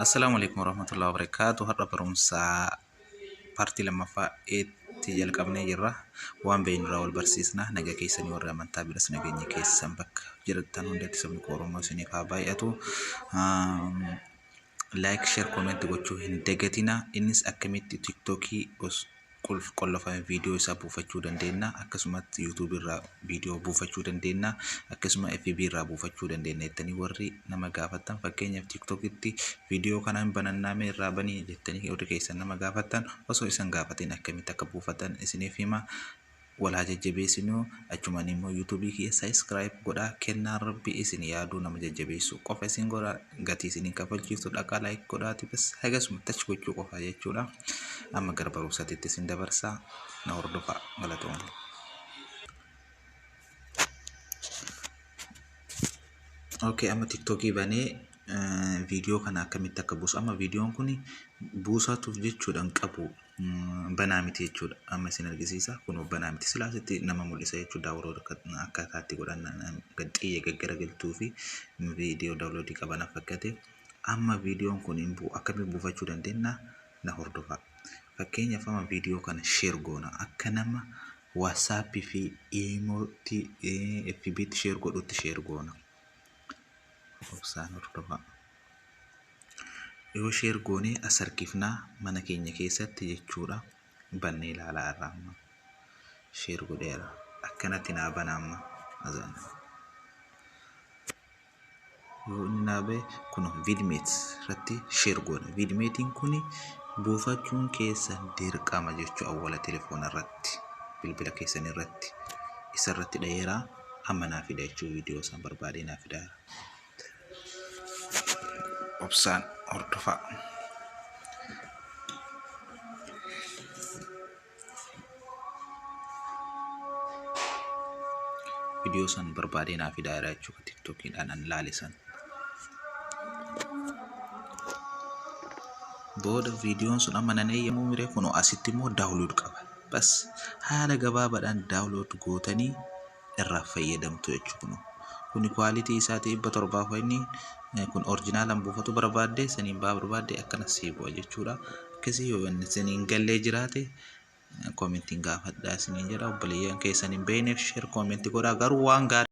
Assalamualaikum warahmatullahi wabarakatuh. Har'a barumsa partii lammaffaa itti jalqabnee jirra. Waan beeknurraa wal barsiisna. Nagaa keessanii warra amantaa biras nageenya keessan bakka jirtan hundatti sabni Oromoo isiniif haa baay'atu. Like, share, comment gochuu hin dagatina. Innis akkamitti TikTokii qollofame viidiyoo isaa buufachuu dandeenya. Akkasumas YouTube irraa viidiyoo buufachuu dandeenya. Akkasumas FB irraa buufachuu dandeenya. Jettanii warri nama gaafatan fakkeenyaaf TikTokitti viidiyoo kana hin bananname irraa banii jettanii warri keessan nama gaafatan osoo isan gaafatin akkamitti akka buufatan isiniif hima. Walaa jajjabeessinuu achumaan immoo YouTube kiyya subscribe godhaa. Kennaan rabbi isin yaaduu nama jajjabeessu qofa isin godhaa. Gatii isin kafalchiisu dhaqaa like godhaati bas hagasuma touch gochuu qofa jechuudha. Amma gara barumsaatti isin dabarsaa na hordofaa galatoomna. Okay, amma TikTokii banee viidiyoo kana akkamitti akka buusu amma viidiyoon kun buusatuuf jechuudhaan qabu banaa miti jechuudha. Amma isin argisiisa kun banaa miti silaasitti nama mul'isa jechuudha. Warroota akkaataatti godhan gadxiyyee gaggaragaltuu fi viidiyoo daawunloodii qaban fakkaate. Amma viidiyoon kun akkamitti buufachuu dandeenya na hordofaa. Fakkeenyaaf amma viidiyoo kana share goona akka nama WhatsApp fi Imooti FB share godhutti share goona. Obsaan hordofaa. Yoo share goonee as harkifnaa mana keenya keessatti jechuudha. Bannee ilaalaa irraa amma share godheera akkanatti naa bana amma azaan. Yoo inni naa bahe kun Vidmate irratti share goona. Vidmateen kun buufachuun keessan dirqama jechuu awwala telefoona irratti bilbila keessan irratti isa irratti dhayeeraa amma naa fida jechuu viidiyoo san barbaadee naa fida. Obsaan hordofaa. Viidiyoo san barbaadee naa fida jechuudha. TikTokiidhaan an laalisan. Booda viidiyoon sun amma nan eeyyamu miree kun asitti immoo daawunlood qaba. Bas haala gabaabaadhaan daawunlood gootanii irraa fayyadamtu jechuudha. Kun quality isaati 700 inni kun originaalan buufatu barbaadde saniin barbaadde akkana siiboo jechuudha. Akkasii yoo inni saniin gallee jiraate commenting gaafadhaa isiniin jedha. Obboleeyyan keessaniin beeyneef share comment godhaa garuu waan gaarii